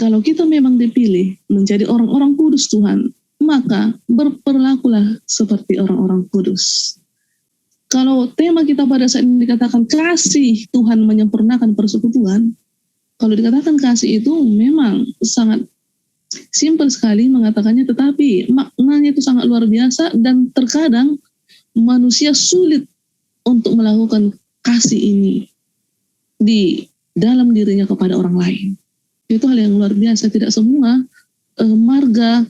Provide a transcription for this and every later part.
Kalau kita memang dipilih menjadi orang-orang kudus Tuhan, maka berperilakulah seperti orang-orang kudus. Kalau tema kita pada saat ini dikatakan kasih Tuhan menyempurnakan persekutuan, kalau dikatakan kasih itu memang sangat simpel sekali mengatakannya, tetapi maknanya itu sangat luar biasa dan terkadang manusia sulit untuk melakukan kasih ini di dalam dirinya kepada orang lain. Itu hal yang luar biasa, tidak semua marga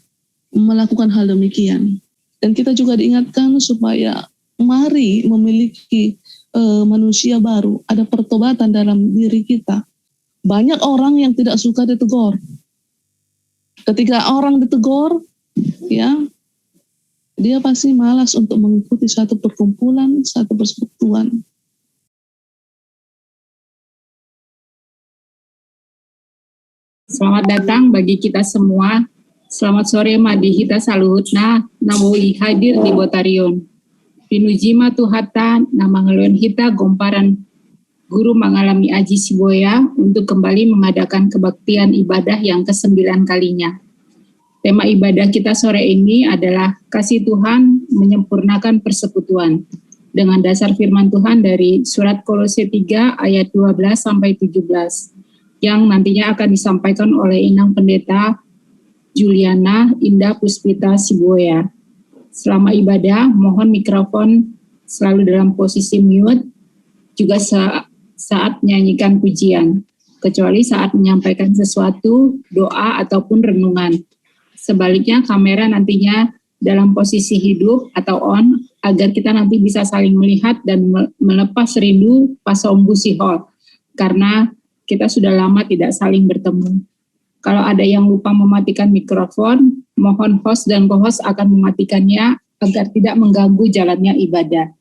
melakukan hal demikian. Dan kita juga diingatkan supaya mari memiliki manusia baru, ada pertobatan dalam diri kita. Banyak orang yang tidak suka ditegur. Ketika orang ditegur, ya, dia pasti malas untuk mengikuti satu perkumpulan, satu persekutuan. Selamat datang bagi kita semua. Selamat sore Madi Hita Saluhutna, Namoi hadir di Botarion. Pinujima Tuhata, nama ngeluan Hita Gomparan Guru mengalami Aji Siboya untuk kembali mengadakan kebaktian ibadah yang ke-9 kalinya. Tema ibadah kita sore ini adalah kasih Tuhan menyempurnakan persekutuan dengan dasar firman Tuhan dari surat Kolose 3 ayat 12 sampai 17 yang nantinya akan disampaikan oleh Inang Pendeta Juliana Indah Puspita Siboya. Selama ibadah, mohon mikrofon selalu dalam posisi mute, juga saat menyanyikan pujian, kecuali saat menyampaikan sesuatu, doa, ataupun renungan. Sebaliknya, kamera nantinya dalam posisi hidup atau on, agar kita nanti bisa saling melihat dan melepas rindu pasombu sihol, karena kita sudah lama tidak saling bertemu. Kalau ada yang lupa mematikan mikrofon, mohon host dan co-host akan mematikannya agar tidak mengganggu jalannya ibadah.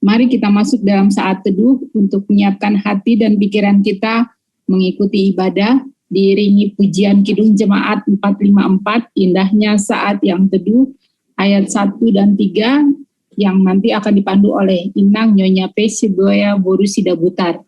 Mari kita masuk dalam saat teduh untuk menyiapkan hati dan pikiran kita mengikuti ibadah, diiringi pujian Kidung Jemaat 454, indahnya saat yang teduh, ayat 1 dan 3, yang nanti akan dipandu oleh Inang Nyonya P. Siboya Boru Sidabutar.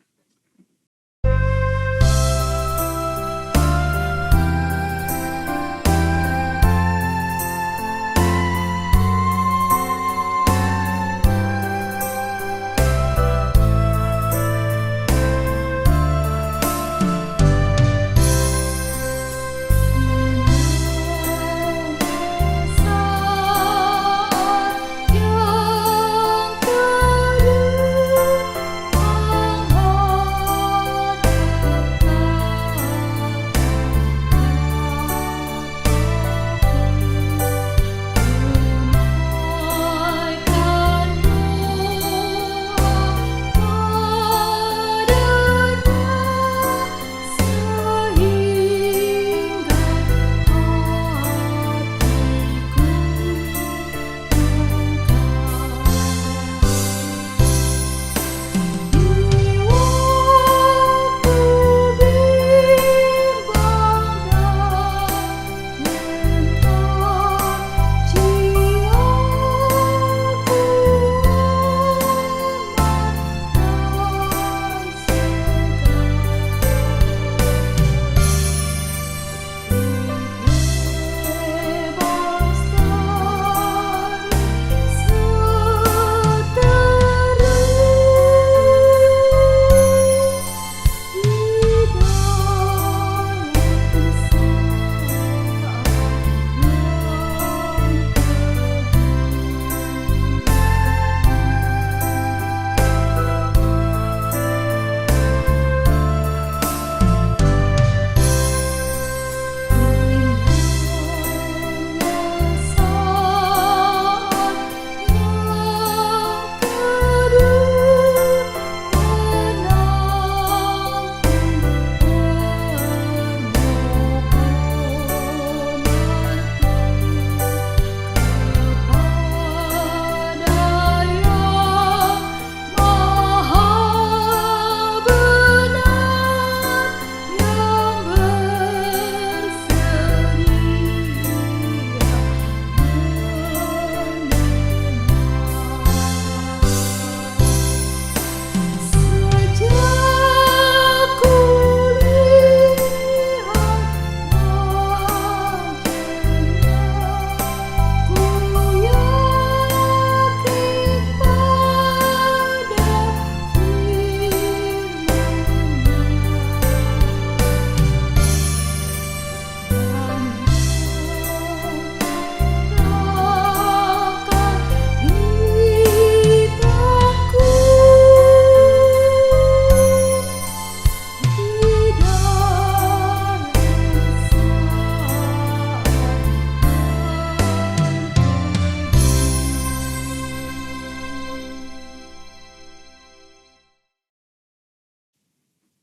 Oh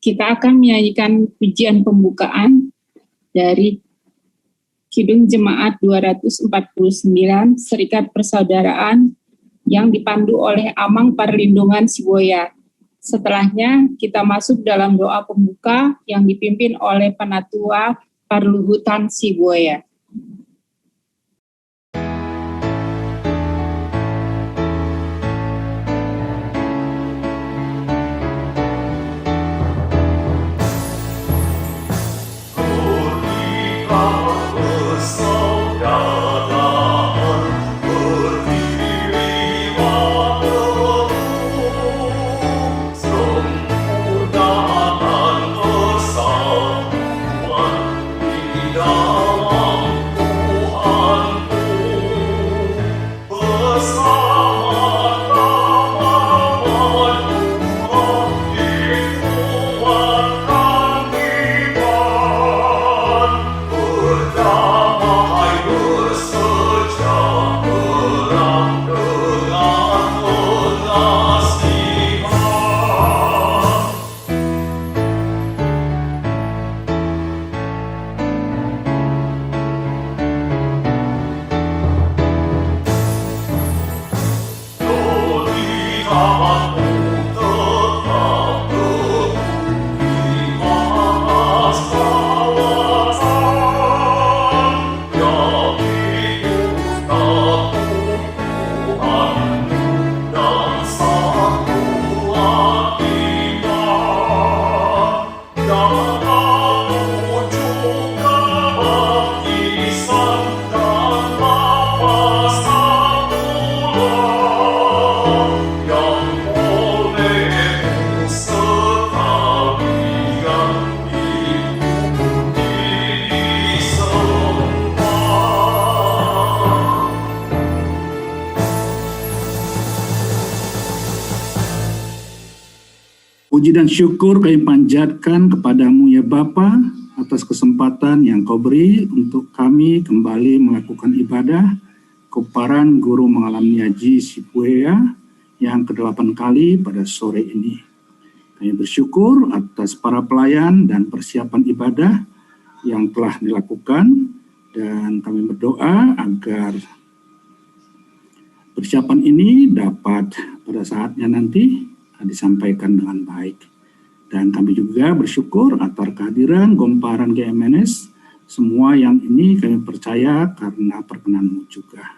kita akan menyanyikan pujian pembukaan dari Kidung Jemaat 249, Serikat Persaudaraan, yang dipandu oleh Amang Perlindungan Siboya. Setelahnya kita masuk dalam doa pembuka yang dipimpin oleh Penatua Perluhutan Siboya. Puji dan syukur kami panjatkan kepadamu ya Bapa atas kesempatan yang kau beri untuk kami kembali melakukan ibadah Kuparan Guru Mengalami Haji Siboya yang ke-8 kali pada sore ini. Kami bersyukur atas para pelayan dan persiapan ibadah yang telah dilakukan dan kami berdoa agar persiapan ini dapat pada saatnya nanti disampaikan dengan baik. Dan kami juga bersyukur atas kehadiran Gomparan GMNS, semua yang ini kami percaya karena perkenanmu juga.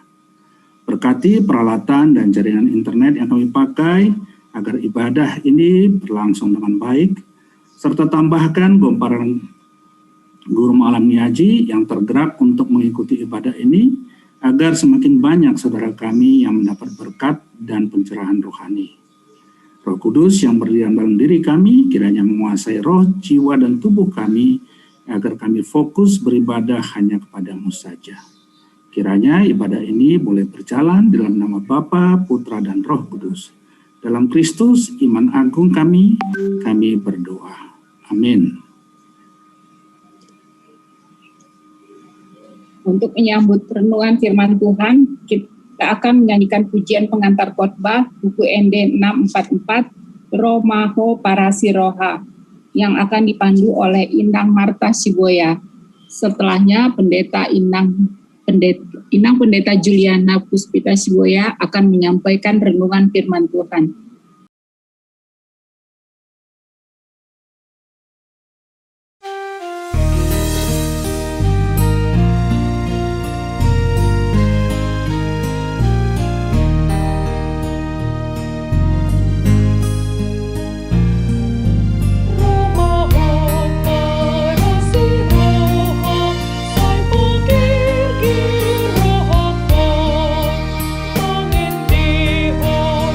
Berkati peralatan dan jaringan internet yang kami pakai agar ibadah ini berlangsung dengan baik, serta tambahkan Gomparan Guru Mengalami Haji yang tergerak untuk mengikuti ibadah ini, agar semakin banyak saudara kami yang mendapat berkat dan pencerahan rohani. Roh Kudus yang berdiam dalam diri kami kiranya menguasai roh, jiwa, dan tubuh kami agar kami fokus beribadah hanya kepadamu saja. Kiranya ibadah ini boleh berjalan dalam nama Bapa, Putra, dan Roh Kudus. Dalam Kristus, iman agung kami berdoa. Amin. Untuk menyambut renungan firman Tuhan, kita akan menyanyikan pujian pengantar khotbah buku ND 644 Romaho Parasiroha yang akan dipandu oleh Inang Marta Siboya. Setelahnya Pendeta Juliana Puspita Siboya akan menyampaikan renungan firman Tuhan. Angin tihon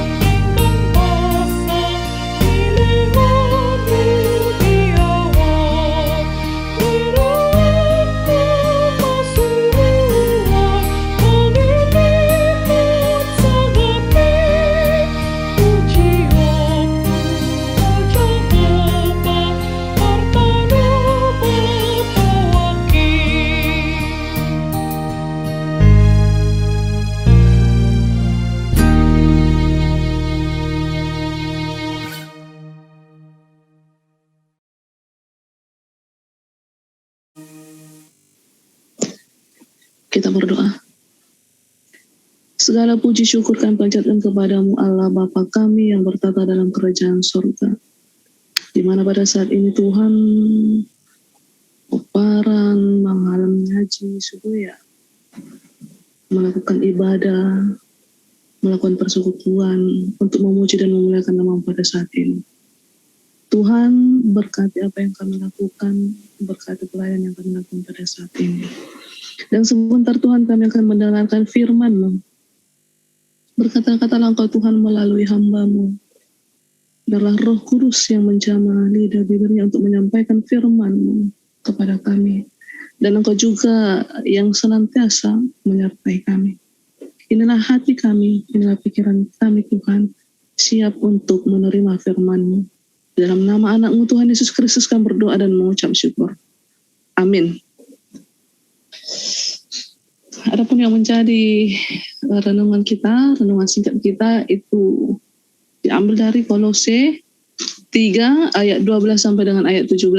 Kita berdoa. Segala puji syukur kami panjatkan kepadamu Allah Bapa kami yang bertata dalam kerajaan surga. Di mana pada saat ini Tuhan Oparan mengalami haji subuh ya, melakukan ibadah, melakukan persekutuan untuk memuji dan memuliakan nama pada saat ini. Tuhan berkati apa yang kami lakukan, berkati pelayan yang kami lakukan pada saat ini. Dan sebentar Tuhan kami akan mendengarkan firman-Mu. Berkata-katalah Engkau Tuhan melalui hamba-Mu. Biarlah Roh Kudus yang menjamah lidah bibirnya untuk menyampaikan firman-Mu kepada kami. Dan Engkau juga yang senantiasa menyertai kami. Inilah hati kami, inilah pikiran kami Tuhan, siap untuk menerima firman-Mu. Dalam nama anak-Mu Tuhan Yesus Kristus kami berdoa dan mengucap syukur. Amin. Adapun yang menjadi renungan singkat kita itu diambil dari Kolose 3 ayat 12 sampai dengan ayat 17.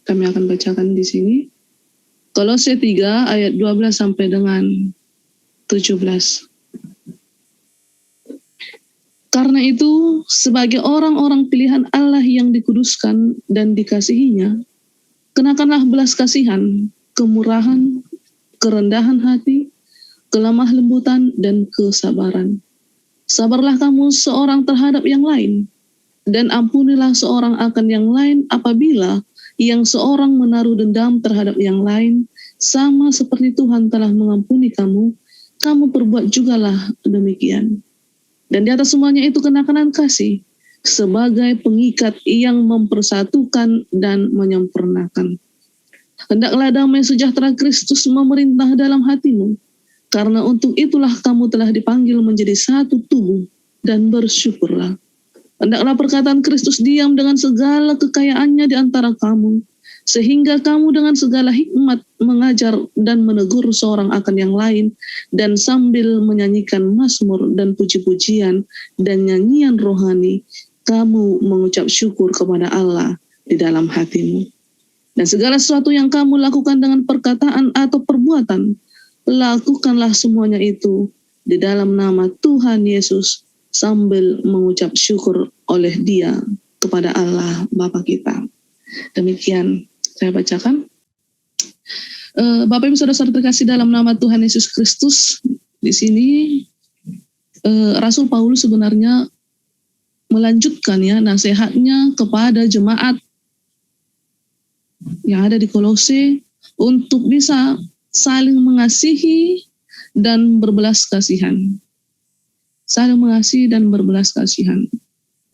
Kami akan bacakan di sini. Kolose 3 ayat 12 sampai dengan 17. Karena itu, sebagai orang-orang pilihan Allah yang dikuduskan dan dikasihinya, kenakanlah belas kasihan, kemurahan, kerendahan hati, kelemah lembutan, dan kesabaran. Sabarlah kamu seorang terhadap yang lain, dan ampunilah seorang akan yang lain apabila yang seorang menaruh dendam terhadap yang lain, sama seperti Tuhan telah mengampuni kamu, kamu perbuat jugalah demikian. Dan di atas semuanya itu kenakan kasih, sebagai pengikat yang mempersatukan dan menyempurnakan. Hendaklah damai sejahtera Kristus memerintah dalam hatimu, karena untuk itulah kamu telah dipanggil menjadi satu tubuh, dan bersyukurlah. Hendaklah perkataan Kristus diam dengan segala kekayaannya di antara kamu, sehingga kamu dengan segala hikmat mengajar dan menegur seorang akan yang lain, dan sambil menyanyikan mazmur dan puji-pujian dan nyanyian rohani, kamu mengucap syukur kepada Allah di dalam hatimu. Dan segala sesuatu yang kamu lakukan dengan perkataan atau perbuatan, lakukanlah semuanya itu di dalam nama Tuhan Yesus sambil mengucap syukur oleh Dia kepada Allah Bapa kita. Demikian saya bacakan. Bapak Ibu Saudara-saudara terkasih dalam nama Tuhan Yesus Kristus, di sini Rasul Paulus sebenarnya melanjutkan ya nasihatnya kepada jemaat yang ada di Kolose untuk bisa saling mengasihi dan berbelas kasihan. Saling mengasihi dan berbelas kasihan.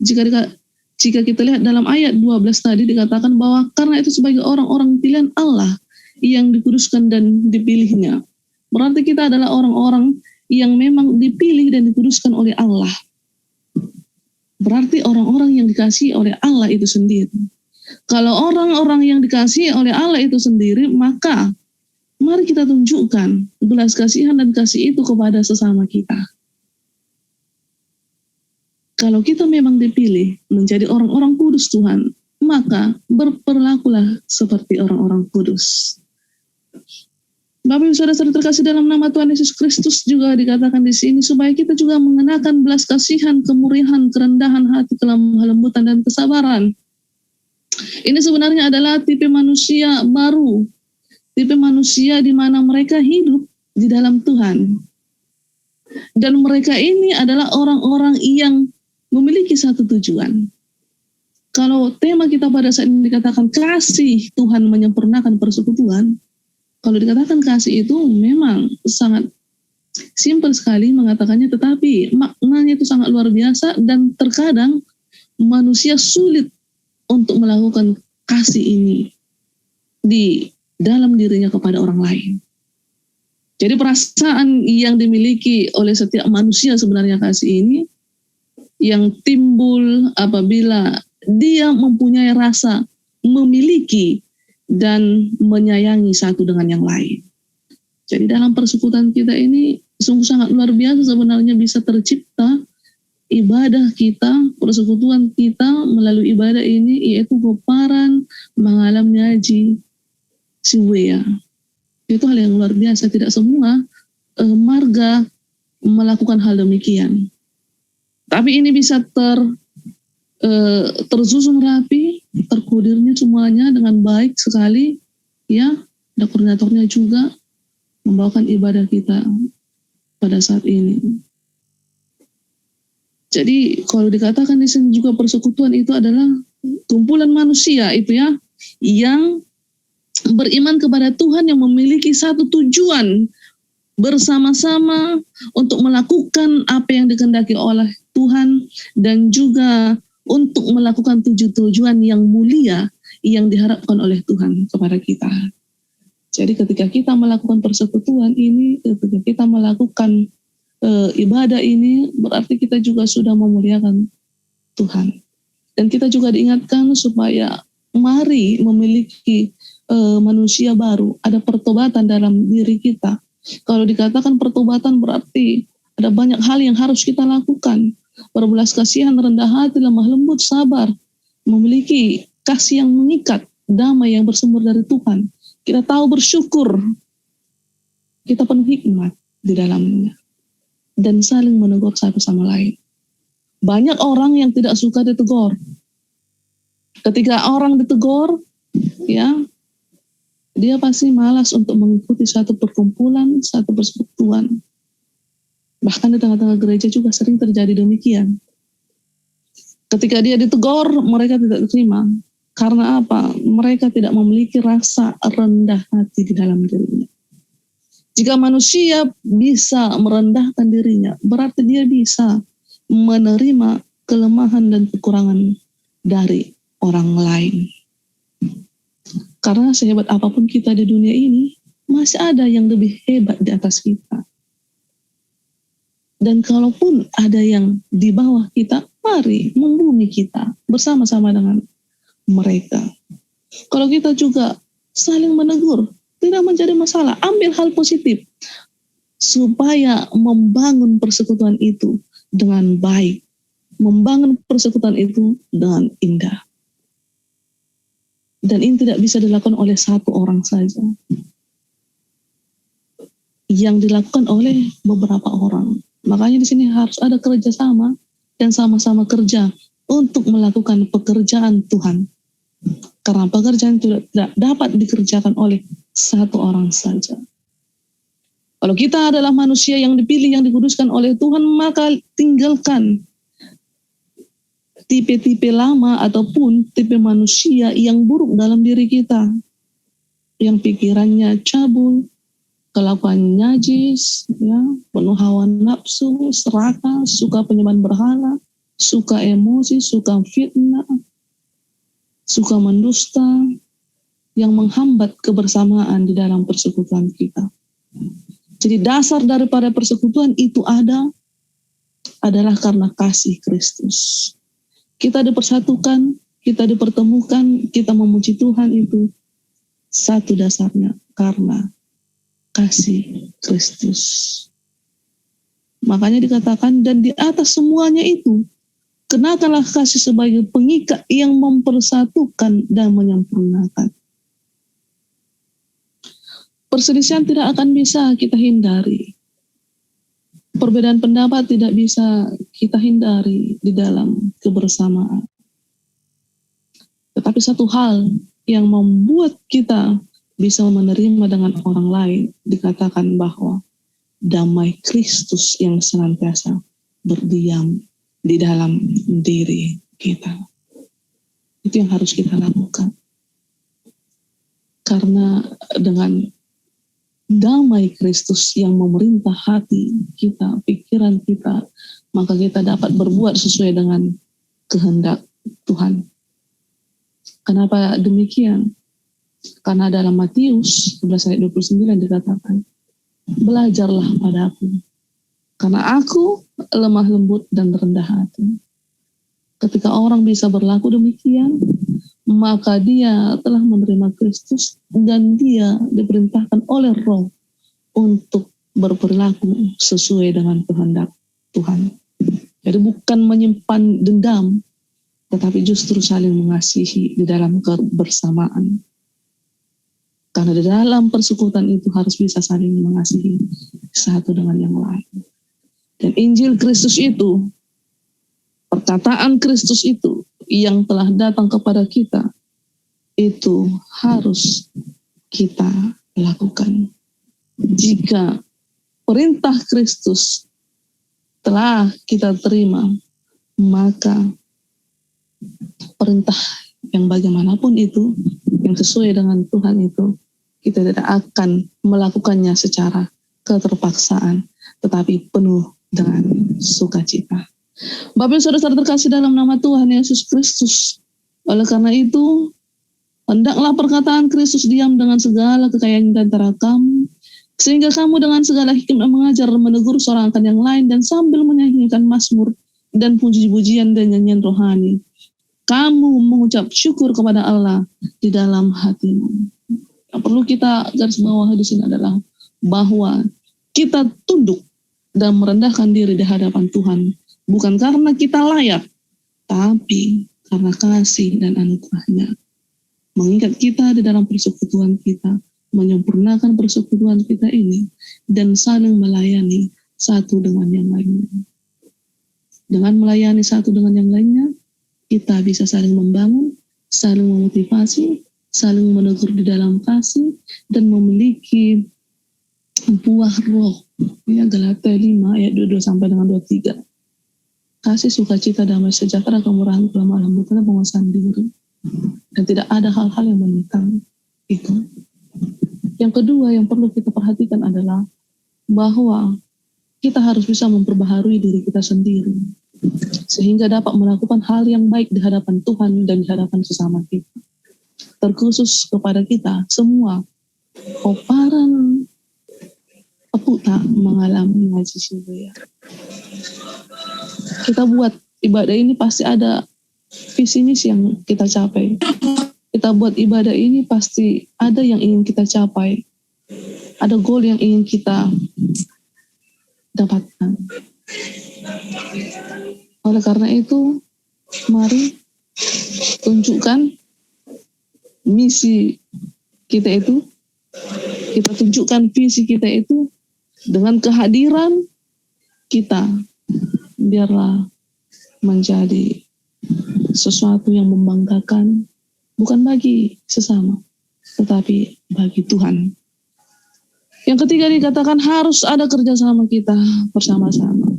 Jika kita lihat dalam ayat 12 tadi dikatakan bahwa karena itu sebagai orang-orang pilihan Allah yang dikuduskan dan dipilihnya. Berarti kita adalah orang-orang yang memang dipilih dan dikuduskan oleh Allah. Berarti orang-orang yang dikasihi oleh Allah itu sendiri. Kalau orang-orang yang dikasihi oleh Allah itu sendiri, maka mari kita tunjukkan belas kasihan dan kasih itu kepada sesama kita. Kalau kita memang dipilih menjadi orang-orang kudus Tuhan, maka berperilakulah seperti orang-orang kudus. Bapak Ibu Saudara-saudara terkasih dalam nama Tuhan Yesus Kristus juga dikatakan di sini supaya kita juga mengenakan belas kasihan, kemurihan, kerendahan hati, kelemah lembutan dan kesabaran. Ini sebenarnya adalah tipe manusia baru, tipe manusia di mana mereka hidup di dalam Tuhan. Dan mereka ini adalah orang-orang yang memiliki satu tujuan. Kalau tema kita pada saat ini dikatakan kasih Tuhan menyempurnakan persekutuan, kalau dikatakan kasih itu memang sangat simpel sekali mengatakannya, tetapi maknanya itu sangat luar biasa dan terkadang manusia sulit untuk melakukan kasih ini di dalam dirinya kepada orang lain. Jadi perasaan yang dimiliki oleh setiap manusia sebenarnya kasih ini yang timbul apabila dia mempunyai rasa memiliki dan menyayangi satu dengan yang lain. Jadi dalam persekutuan kita ini sungguh sangat luar biasa sebenarnya bisa tercipta ibadah kita, persekutuan kita melalui ibadah ini yaitu goparan, mengalami haji. si Wea. Itu hal yang luar biasa. Tidak semua marga melakukan hal demikian. Tapi ini bisa tersusun rapi, terkodirnya semuanya dengan baik sekali, ya. Dan koordinatornya juga membawakan ibadah kita pada saat ini. Jadi kalau dikatakan di sini juga persekutuan itu adalah kumpulan manusia itu ya, yang beriman kepada Tuhan, yang memiliki satu tujuan bersama-sama untuk melakukan apa yang dikehendaki oleh Tuhan, dan juga untuk melakukan tujuan yang mulia yang diharapkan oleh Tuhan kepada kita. Jadi ketika kita melakukan persekutuan ini, ketika kita melakukan ibadah ini, berarti kita juga sudah memuliakan Tuhan. Dan kita juga diingatkan supaya mari memiliki manusia baru, ada pertobatan dalam diri kita. Kalau dikatakan pertobatan berarti ada banyak hal yang harus kita lakukan. Berbelas kasihan, rendah hati, lemah lembut, sabar, memiliki kasih yang mengikat, damai yang bersumber dari Tuhan. Kita tahu bersyukur, kita penuh hikmat di dalamnya, dan saling menegur satu sama lain. Banyak orang yang tidak suka ditegur. Ketika orang ditegur, ya, dia pasti malas untuk mengikuti satu perkumpulan, satu persekutuan. Bahkan di tengah-tengah gereja juga sering terjadi demikian. Ketika dia ditegur, mereka tidak terima. Karena apa? Mereka tidak memiliki rasa rendah hati di dalam dirinya. Jika manusia bisa merendahkan dirinya, berarti dia bisa menerima kelemahan dan kekurangan dari orang lain. Karena sehebat apapun kita di dunia ini, masih ada yang lebih hebat di atas kita. Dan kalaupun ada yang di bawah kita, mari membumi kita bersama-sama dengan mereka. Kalau kita juga saling menegur, tidak menjadi masalah. Ambil hal positif supaya membangun persekutuan itu dengan baik, membangun persekutuan itu dengan indah. Dan ini tidak bisa dilakukan oleh satu orang saja, yang dilakukan oleh beberapa orang. Makanya di sini harus ada kerjasama dan sama-sama kerja untuk melakukan pekerjaan Tuhan. Karena pekerjaan itu tidak dapat dikerjakan oleh satu orang saja. Kalau kita adalah manusia yang dipilih, yang dikuduskan oleh Tuhan, maka tinggalkan tipe-tipe lama ataupun tipe manusia yang buruk dalam diri kita. Yang pikirannya cabul, kelakuan najis, ya, penuh hawa nafsu, serakah, suka penyembahan berhala, suka emosi, suka fitnah, suka mendusta, yang menghambat kebersamaan di dalam persekutuan kita. Jadi dasar daripada persekutuan itu adalah karena kasih Kristus. Kita dipersatukan, kita dipertemukan, kita memuji Tuhan, itu satu dasarnya karena kasih Kristus. Makanya dikatakan, dan di atas semuanya itu, kenakanlah kasih sebagai pengikat yang mempersatukan dan menyempurnakan. Perselisihan tidak akan bisa kita hindari. Perbedaan pendapat tidak bisa kita hindari di dalam kebersamaan. Tetapi satu hal yang membuat kita bisa menerima dengan orang lain, dikatakan bahwa damai Kristus yang senantiasa berdiam di dalam diri kita. Itu yang harus kita lakukan. Karena dengan damai Kristus yang memerintah hati kita, pikiran kita, maka kita dapat berbuat sesuai dengan kehendak Tuhan. Kenapa demikian? Karena dalam Matius 11 ayat 29 dikatakan, belajarlah padaku, karena aku lemah lembut dan rendah hati. Ketika orang bisa berlaku demikian, maka dia telah menerima Kristus dan dia diperintahkan oleh Roh untuk berperilaku sesuai dengan kehendak Tuhan. Jadi bukan menyimpan dendam, tetapi justru saling mengasihi di dalam kebersamaan. Karena di dalam persekutuan itu harus bisa saling mengasihi satu dengan yang lain. Dan Injil Kristus itu, perkataan Kristus itu yang telah datang kepada kita, itu harus kita lakukan. Jika perintah Kristus telah kita terima, maka perintah yang bagaimanapun itu, yang sesuai dengan Tuhan itu, kita tidak akan melakukannya secara keterpaksaan, tetapi penuh dengan sukacita. Bapak Ibu Saudara terkasih dalam nama Tuhan Yesus Kristus, oleh karena itu, hendaklah perkataan Kristus diam dengan segala kekayaan di antara kamu, sehingga kamu dengan segala hikmat mengajar menegur seorang akan yang lain, dan sambil menyanyikan mazmur dan puji-pujian dan nyanyian rohani, kamu mengucap syukur kepada Allah di dalam hatimu. Yang perlu kita garis bawahi di sini adalah bahwa kita tunduk dan merendahkan diri di hadapan Tuhan, bukan karena kita layak, tapi karena kasih dan anugerah-Nya. Mengingat kita di dalam persekutuan kita, menyempurnakan persekutuan kita ini, dan saling melayani satu dengan yang lainnya. Dengan melayani satu dengan yang lainnya, kita bisa saling membangun, saling memotivasi, saling menegur di dalam kasih, dan memiliki buah roh. Ya, Galatia 5 ayat 22 sampai dengan 23. Kasih, sukacita, damai sejahtera, kemurahan, kelemah lembutan, dan penguasaan diri. Dan tidak ada hal-hal yang menentang itu. Yang kedua yang perlu kita perhatikan adalah bahwa kita harus bisa memperbaharui diri kita sendiri, sehingga dapat melakukan hal yang baik di hadapan Tuhan dan di hadapan sesama kita. Terkhusus kepada kita semua, oparan tak mengalami ngaji ya. Kita buat ibadah ini pasti ada visi misi yang kita capai. Kita buat ibadah ini pasti ada yang ingin kita capai. Ada goal yang ingin kita dapatkan. Oleh karena itu, mari tunjukkan misi kita itu, kita tunjukkan visi kita itu dengan kehadiran kita. Biarlah menjadi sesuatu yang membanggakan, bukan bagi sesama, tetapi bagi Tuhan. Yang ketiga dikatakan harus ada kerjasama kita bersama-sama.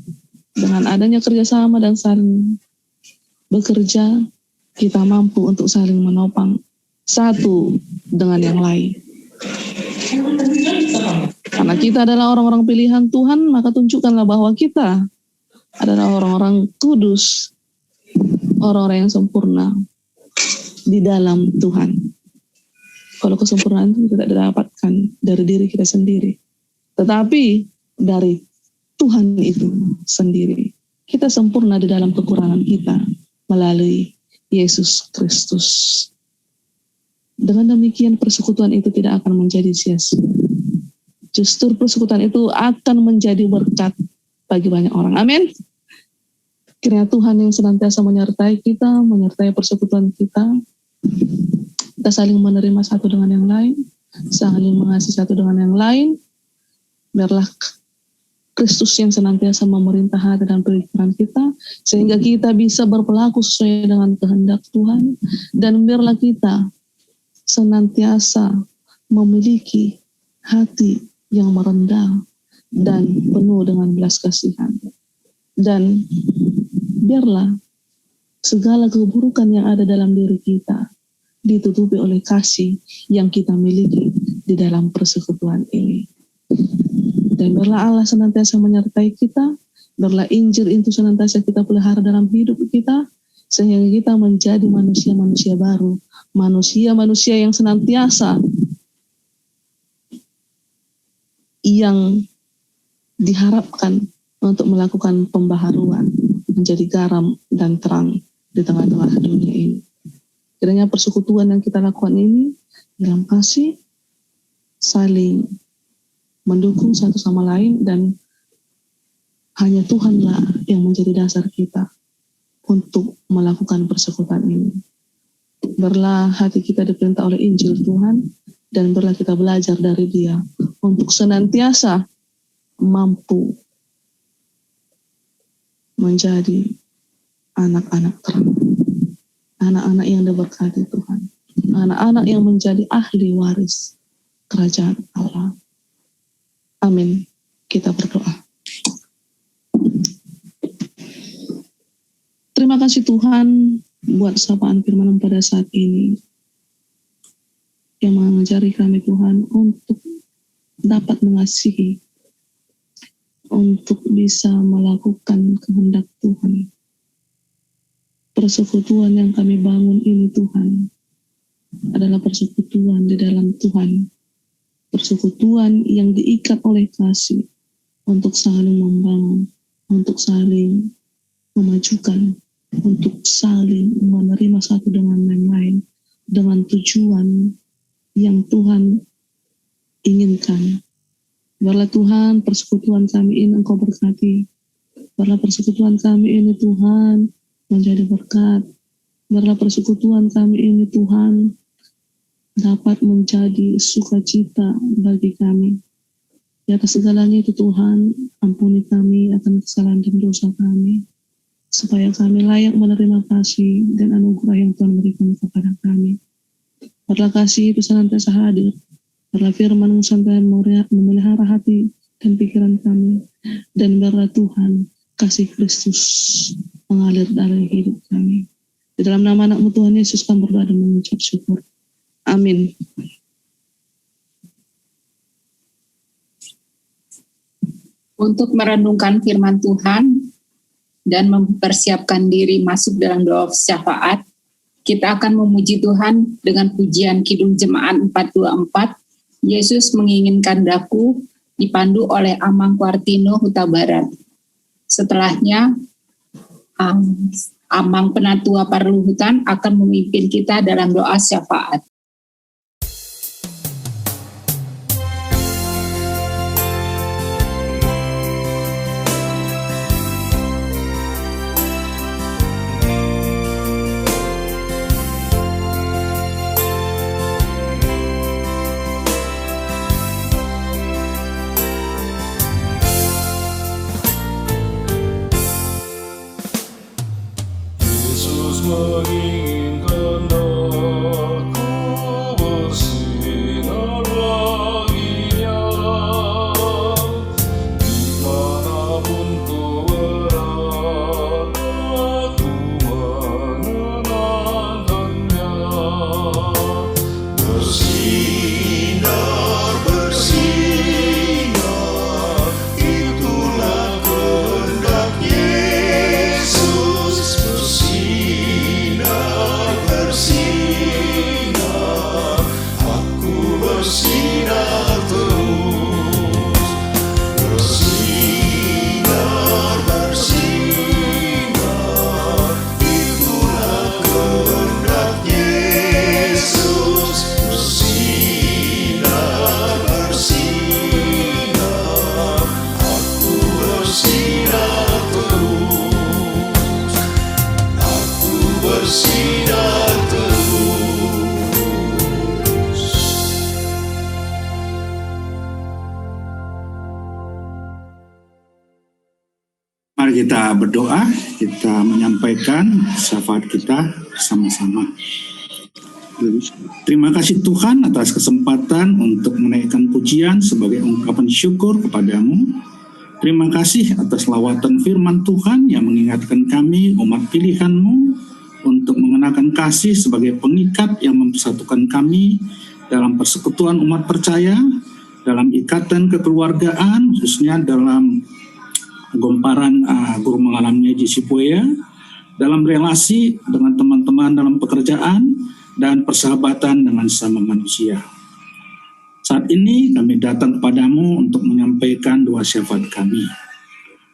Dengan adanya kerjasama dan saling bekerja, kita mampu untuk saling menopang satu dengan yang lain. Karena kita adalah orang-orang pilihan Tuhan, maka tunjukkanlah bahwa kita adalah orang-orang kudus, orang-orang yang sempurna di dalam Tuhan. Kalau kesempurnaan itu tidak didapatkan dari diri kita sendiri, tetapi dari Tuhan itu sendiri. Kita sempurna di dalam kekurangan kita melalui Yesus Kristus. Dengan demikian persekutuan itu tidak akan menjadi sia-sia. Justru persekutuan itu akan menjadi berkat bagi banyak orang. Amin. Kiranya Tuhan yang senantiasa menyertai kita, menyertai persekutuan kita. Kita saling menerima satu dengan yang lain, saling mengasihi satu dengan yang lain. Biarlah Kristus yang senantiasa memerintah hati dan pikiran kita, sehingga kita bisa berperilaku sesuai dengan kehendak Tuhan, dan biarlah kita senantiasa memiliki hati yang merendah dan penuh dengan belas kasihan. Dan biarlah segala keburukan yang ada dalam diri kita ditutupi oleh kasih yang kita miliki di dalam persekutuan ini. Dan biarlah Allah senantiasa menyertai kita, biarlah Injil itu senantiasa kita pelihara dalam hidup kita, sehingga kita menjadi manusia-manusia baru, manusia-manusia yang senantiasa yang diharapkan untuk melakukan pembaharuan, menjadi garam dan terang di tengah-tengah dunia ini. Kiranya persekutuan yang kita lakukan ini dalam kasih, saling mendukung satu sama lain, dan hanya Tuhanlah yang menjadi dasar kita untuk melakukan persekutuan ini. Biarlah hati kita diperintah oleh Injil Tuhan, dan biarlah kita belajar dari Dia untuk senantiasa mampu menjadi anak-anak terang, anak-anak yang diberkati Tuhan, anak-anak yang menjadi ahli waris kerajaan Allah. Amin. Kita berdoa. Terima kasih Tuhan buat sapaan firman pada saat ini yang mengajari kami Tuhan untuk dapat mengasihi, untuk bisa melakukan kehendak Tuhan. Persekutuan yang kami bangun ini Tuhan adalah persekutuan di dalam Tuhan, persekutuan yang diikat oleh kasih untuk saling membangun, untuk saling memajukan, untuk saling menerima satu dengan yang lain dengan tujuan yang Tuhan inginkan. Biarlah Tuhan persekutuan kami ini Engkau berkati. Biarlah persekutuan kami ini Tuhan menjadi berkat. Biarlah persekutuan kami ini Tuhan dapat menjadi sukacita bagi kami. Di atas segalanya itu Tuhan, ampuni kami akan kesalahan dan dosa kami, supaya kami layak menerima kasih dan anugerah yang Tuhan berikan kepada kami. Biarlah kasih itu senantiasa hadir. Biarlah firman Tuhan memelihara hati dan pikiran kami. Dan biarlah Tuhan kasih Kristus mengalir dari hidup kami. Di dalam nama anak-Mu Tuhan Yesus kami berdoa dan mengucap syukur. Amin. Untuk merenungkan firman Tuhan dan mempersiapkan diri masuk dalam doa syafaat, kita akan memuji Tuhan dengan pujian Kidung Jemaat 424, Yesus menginginkan daku, dipandu oleh Amang Kuartino Huta Barat. Setelahnya, Amang Penatua Parluhutan akan memimpin kita dalam doa syafaat. menginginkan aku bersinar baginya, dimanapun ku berada, ku mengenangkannya. Bersinar, bersinar, itulah kehendak Yesus. Bersinar, bersinar, aku bersinar terus. Bersinar, bersinar, itulah kehendak Yesus. Bersinar, bersinar, aku bersinar terus. Aku bersinar terus. Mari kita berdoa, kita menyampaikan syafaat kita bersama-sama. Terima kasih Tuhan atas kesempatan untuk menaikkan pujian sebagai ungkapan syukur kepadamu. Terima kasih atas lawatan firman Tuhan yang mengingatkan kami umat pilihan-Mu untuk mengenakan kasih sebagai pengikat yang mempersatukan kami dalam persekutuan umat percaya, dalam ikatan kekeluargaan, khususnya dalam gomparan guru mengalami Jisipoya, dalam relasi dengan teman-teman dalam pekerjaan, dan persahabatan dengan sama manusia. Saat ini kami datang kepadamu untuk menyampaikan doa syafaat kami.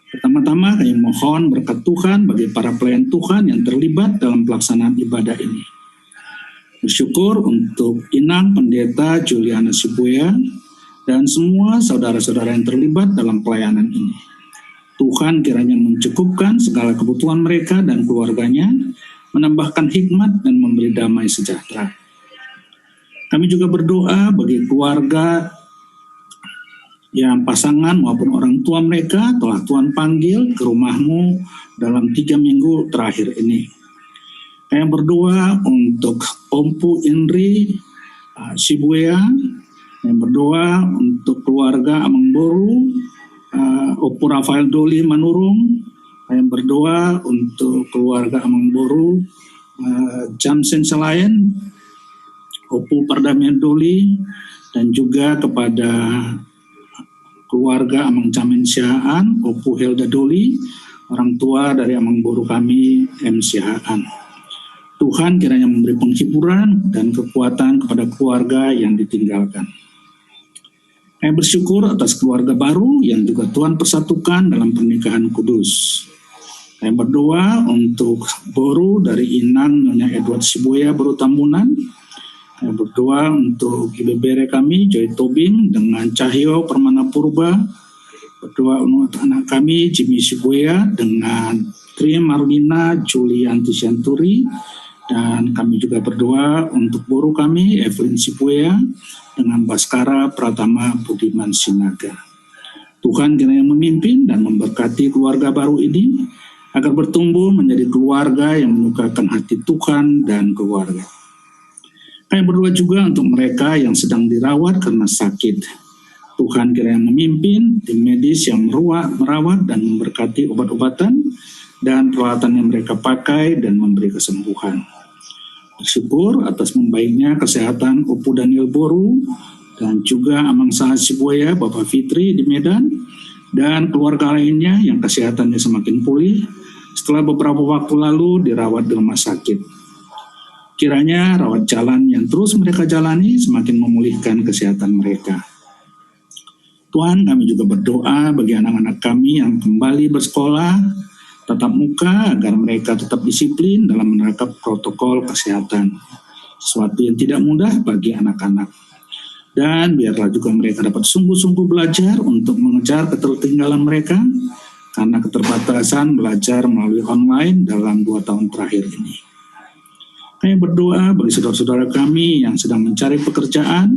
Pertama-tama kami mohon berkat Tuhan bagi para pelayan Tuhan yang terlibat dalam pelaksanaan ibadah ini. Bersyukur untuk Inang Pendeta Juliana Sibuya dan semua saudara-saudara yang terlibat dalam pelayanan ini. Tuhan kiranya mencukupkan segala kebutuhan mereka dan keluarganya, menambahkan hikmat dan memberi damai sejahtera. Kami juga berdoa bagi keluarga yang pasangan maupun orang tua mereka telah Tuhan panggil ke rumah-Mu dalam 3 minggu terakhir ini. Kami berdoa untuk Ompu Indri Sibuya, yang berdoa untuk keluarga Amangboru, Opu Rafael Doli Manurung, yang berdoa untuk keluarga Amangboru, Jamsen Selayan, Opu Pardamian Doli, dan juga kepada keluarga Amang Camen Sihaan, Opu Helda Doli, orang tua dari Amangboru kami, M. Sihaan. Tuhan kiranya memberi penghiburan dan kekuatan kepada keluarga yang ditinggalkan. Saya bersyukur atas keluarga baru yang juga Tuhan persatukan dalam pernikahan kudus. Saya berdoa untuk Boru dari Inang, Nyonya Edward Sibuya, Boru Tambunan. Saya berdoa untuk ibu bere kami, Joy Tobing, dengan Cahyo Permana Purba. Berdoa untuk anak kami, Jimmy Sibuya, dengan Tri Marlina Julianti Sianturi. Dan kami juga berdoa untuk Boru kami, Evelyn Sibuya, dengan Baskara Pratama Budiman Sinaga. Tuhan kiranya memimpin dan memberkati keluarga baru ini, agar bertumbuh menjadi keluarga yang menyukakan hati Tuhan dan keluarga. Kami berdoa juga untuk mereka yang sedang dirawat karena sakit. Tuhan kiranya memimpin tim medis yang merawat dan memberkati obat-obatan dan peralatan yang mereka pakai dan memberi kesembuhan. Bersyukur atas membaiknya kesehatan Opu Daniel Boru dan juga Amang Sahat Sibuya, Bapak Fitri di Medan, dan keluarga lainnya yang kesehatannya semakin pulih setelah beberapa waktu lalu dirawat di rumah sakit. Kiranya rawat jalan yang terus mereka jalani semakin memulihkan kesehatan mereka. Tuhan, kami juga berdoa bagi anak-anak kami yang kembali bersekolah tatap muka agar mereka tetap disiplin dalam menerapkan protokol kesehatan. Sesuatu yang tidak mudah bagi anak-anak. Dan biarlah juga mereka dapat sungguh-sungguh belajar untuk mengejar ketertinggalan mereka karena keterbatasan belajar melalui online dalam 2 tahun terakhir ini. Kami berdoa bagi saudara-saudara kami yang sedang mencari pekerjaan,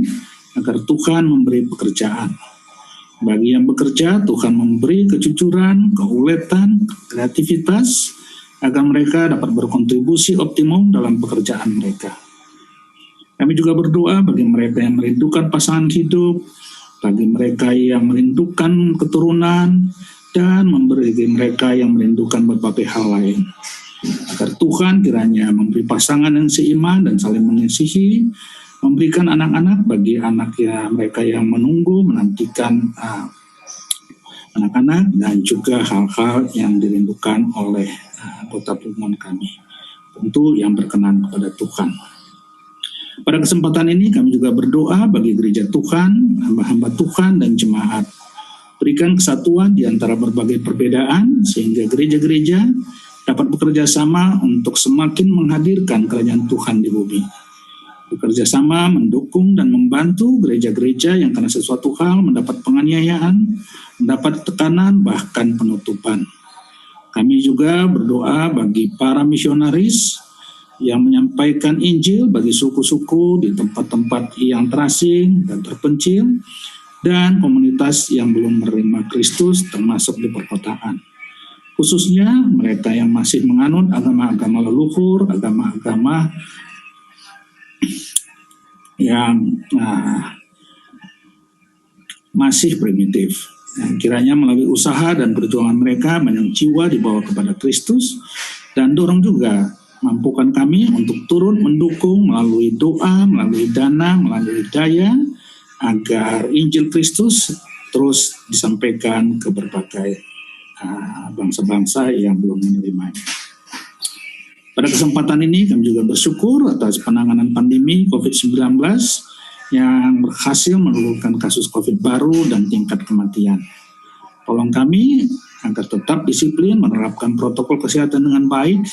agar Tuhan memberi pekerjaan. Bagi yang bekerja, Tuhan memberi kejujuran, keuletan, kreativitas, agar mereka dapat berkontribusi optimum dalam pekerjaan mereka. Kami juga berdoa bagi mereka yang merindukan pasangan hidup, bagi mereka yang merindukan keturunan, dan bagi mereka yang merindukan berbagai hal lain. Agar Tuhan kiranya memberi pasangan yang seiman dan saling mengasihi, memberikan anak-anak bagi anak mereka yang menantikan anak-anak, dan juga hal-hal yang dirindukan oleh anggota pertemuan kami. Tentu yang berkenan kepada Tuhan. Pada kesempatan ini kami juga berdoa bagi gereja Tuhan, hamba-hamba Tuhan dan jemaat. Berikan kesatuan di antara berbagai perbedaan sehingga gereja-gereja dapat bekerja sama untuk semakin menghadirkan kerajaan Tuhan di bumi. Bekerja sama mendukung dan membantu gereja-gereja yang karena sesuatu hal mendapat penganiayaan, mendapat tekanan, bahkan penutupan. Kami juga berdoa bagi para misionaris yang menyampaikan Injil bagi suku-suku di tempat-tempat yang terasing dan terpencil, dan komunitas yang belum menerima Kristus termasuk di perkotaan. Khususnya mereka yang masih menganut agama-agama leluhur, agama-agama yang masih primitif. Kiranya melalui usaha dan perjuangan mereka banyak jiwa dibawa kepada Kristus, dan dorong juga mampukan kami untuk turut mendukung melalui doa, melalui dana, melalui daya, agar Injil Kristus terus disampaikan ke berbagai bangsa-bangsa yang belum menerimanya. Pada kesempatan ini kami juga bersyukur atas penanganan pandemi COVID-19 yang berhasil menurunkan kasus COVID baru dan tingkat kematian. Tolong kami agar tetap disiplin menerapkan protokol kesehatan dengan baik,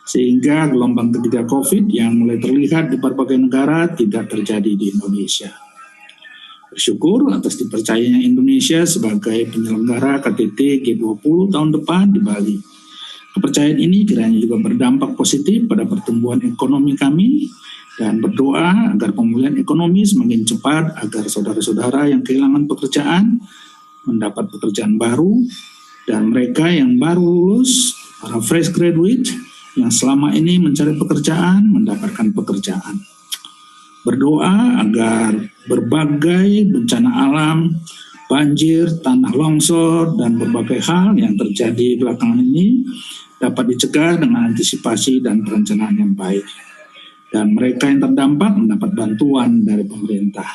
sehingga gelombang ketiga COVID yang mulai terlihat di berbagai negara tidak terjadi di Indonesia. Bersyukur atas dipercayanya Indonesia sebagai penyelenggara KTT G20 tahun depan di Bali. Kepercayaan ini kiranya juga berdampak positif pada pertumbuhan ekonomi kami, dan berdoa agar pemulihan ekonomi semakin cepat agar saudara-saudara yang kehilangan pekerjaan mendapat pekerjaan baru, dan mereka yang baru lulus, para fresh graduate yang selama ini mencari pekerjaan mendapatkan pekerjaan. Berdoa agar berbagai bencana alam, banjir, tanah longsor, dan berbagai hal yang terjadi belakangan ini dapat dicegah dengan antisipasi dan perencanaan yang baik. Dan mereka yang terdampak mendapat bantuan dari pemerintah.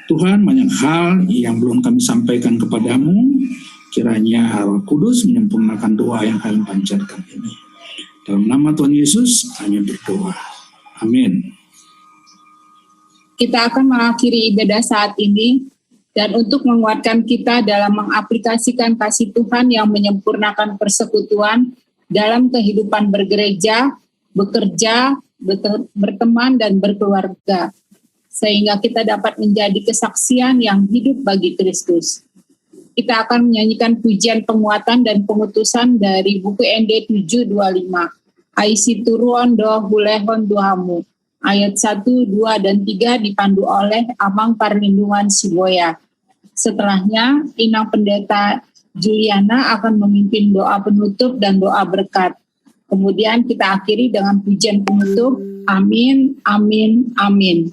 Tuhan, banyak hal yang belum kami sampaikan kepadamu, kiranya Roh Kudus menyempurnakan doa yang kami panjatkan ini. Dalam nama Tuhan Yesus, kami berdoa. Amin. Kita akan mengakhiri ibadah saat ini, dan untuk menguatkan kita dalam mengaplikasikan kasih Tuhan yang menyempurnakan persekutuan dalam kehidupan bergereja, bekerja, berteman, dan berkeluarga, sehingga kita dapat menjadi kesaksian yang hidup bagi Kristus. Kita akan menyanyikan pujian penguatan dan pengutusan dari buku ND 725, Aisi Turuon Do Hulehon Duhamu, ayat 1, 2, dan 3 dipandu oleh Amang Perlindungan Siboya. Setelahnya, Inang Pendeta Juliana akan memimpin doa penutup dan doa berkat. Kemudian kita akhiri dengan pujian penutup. Amin, amin, amin.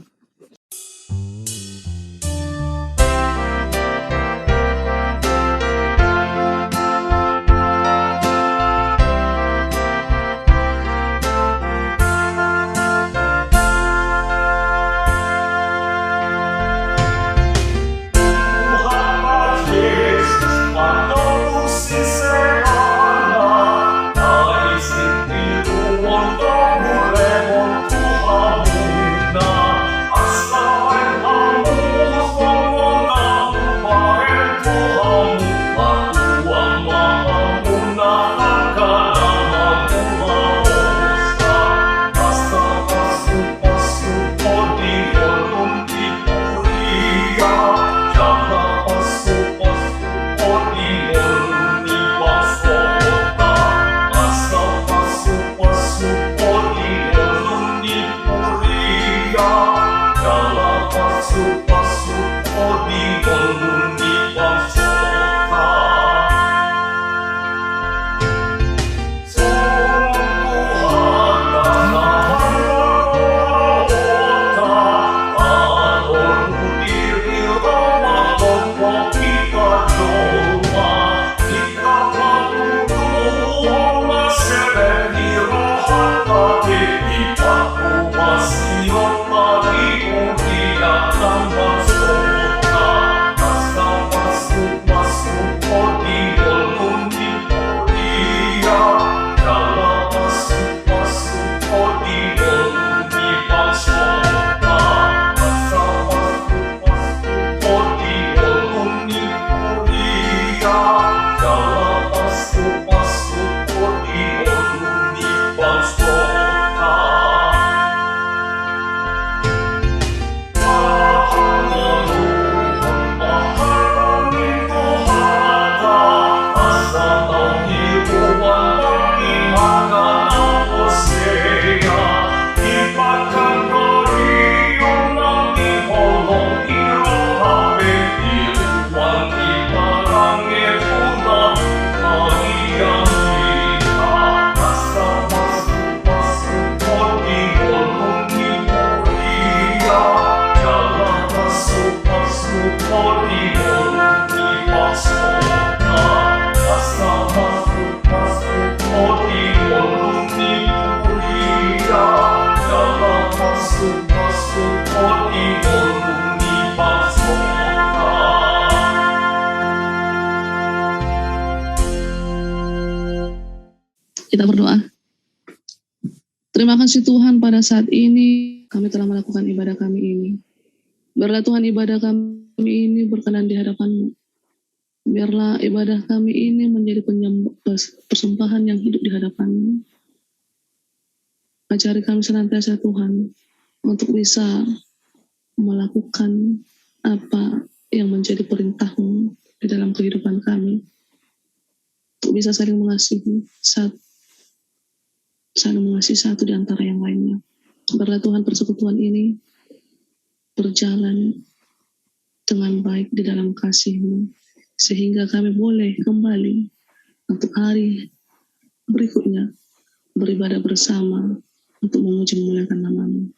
Kita berdoa. Terima kasih Tuhan, pada saat ini kami telah melakukan ibadah kami ini. Biarlah Tuhan ibadah kami ini berkenan di hadapan-Mu. Biarlah ibadah kami ini menjadi persembahan yang hidup di hadapan-Mu. Ajari kami senantiasa Tuhan untuk bisa melakukan apa yang menjadi perintah-Mu di dalam kehidupan kami. untuk bisa saling mengasihi satu di antara yang lainnya. Biarlah Tuhan persekutuan ini berjalan dengan baik di dalam kasih-Mu, sehingga kami boleh kembali untuk hari berikutnya beribadah bersama untuk memuji memuliakan nama-Mu.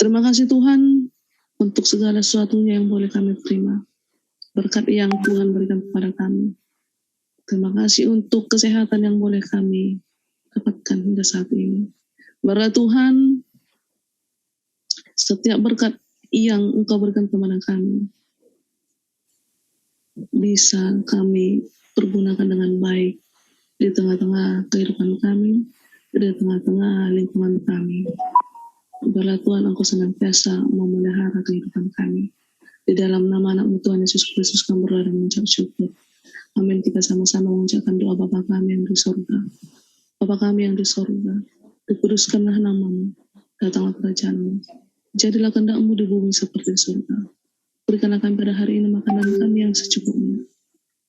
Terima kasih Tuhan untuk segala sesuatunya yang boleh kami terima, berkat yang Tuhan berikan kepada kami. Terima kasih untuk kesehatan yang boleh kami dapatkan hingga saat ini. Biarlah Tuhan, setiap berkat yang Engkau berikan kepada kami bisa kami pergunakan dengan baik di tengah-tengah kehidupan kami, di tengah-tengah lingkungan kami. Biarlah Tuhan Engkau senantiasa memelihara kehidupan kami. Di dalam nama anak-Mu Tuhan Yesus Kristus kami berdoa dan mengucap syukur. Amin. Kita sama-sama mengucapkan doa Bapa kami yang di surga. Bapa kami yang di surga, dikuduskanlah nama-Mu, datanglah kerajaan-Mu. Jadilah kehendak-Mu di bumi seperti di surga. Berikanlah kami pada hari ini makanan kami yang secukupnya.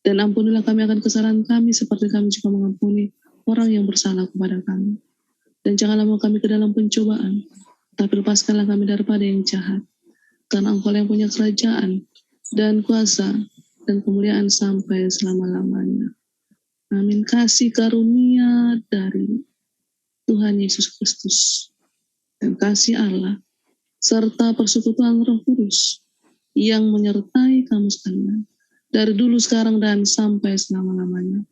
Dan ampunilah kami akan kesalahan kami seperti kami juga mengampuni orang yang bersalah kepada kami. Dan janganlah membawa kami ke dalam pencobaan, tapi lepaskanlah kami daripada yang jahat. Karena Engkau yang punya kerajaan dan kuasa dan kemuliaan sampai selama-lamanya. Amin. Kasih karunia dari Tuhan Yesus Kristus dan kasih Allah serta persekutuan Roh Kudus yang menyertai kamu sekalian dari dulu, sekarang, dan sampai selama-lamanya.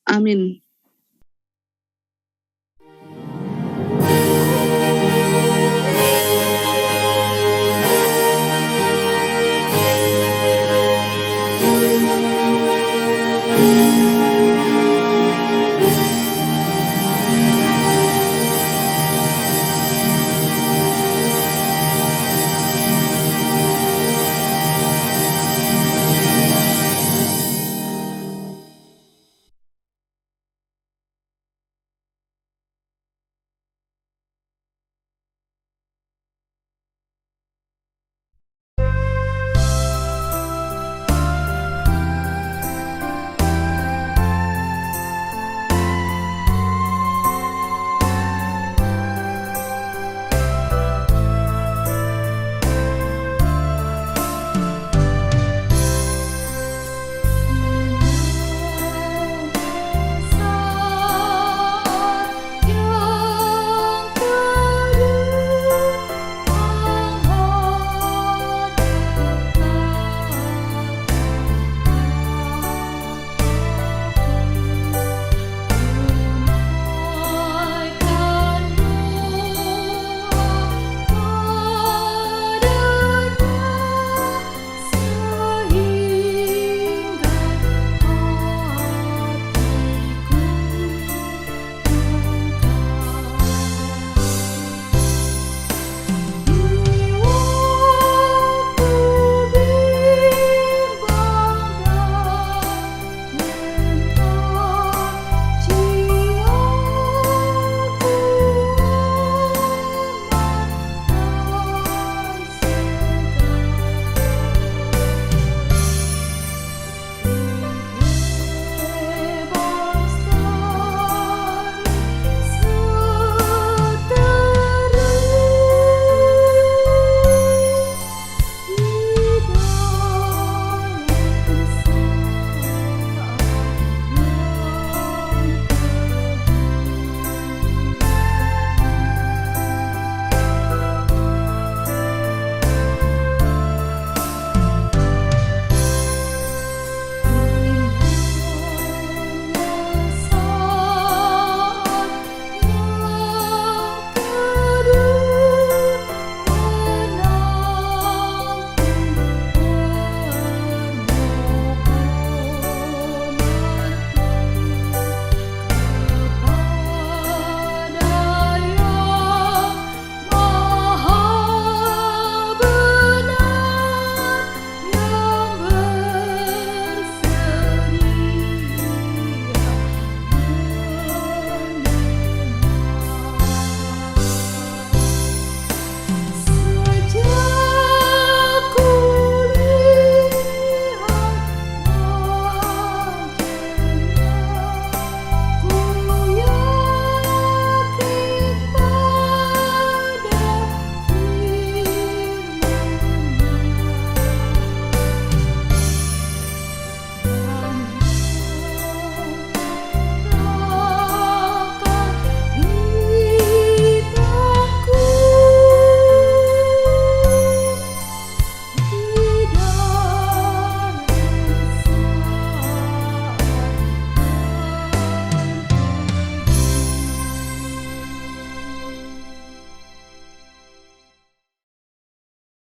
Amin.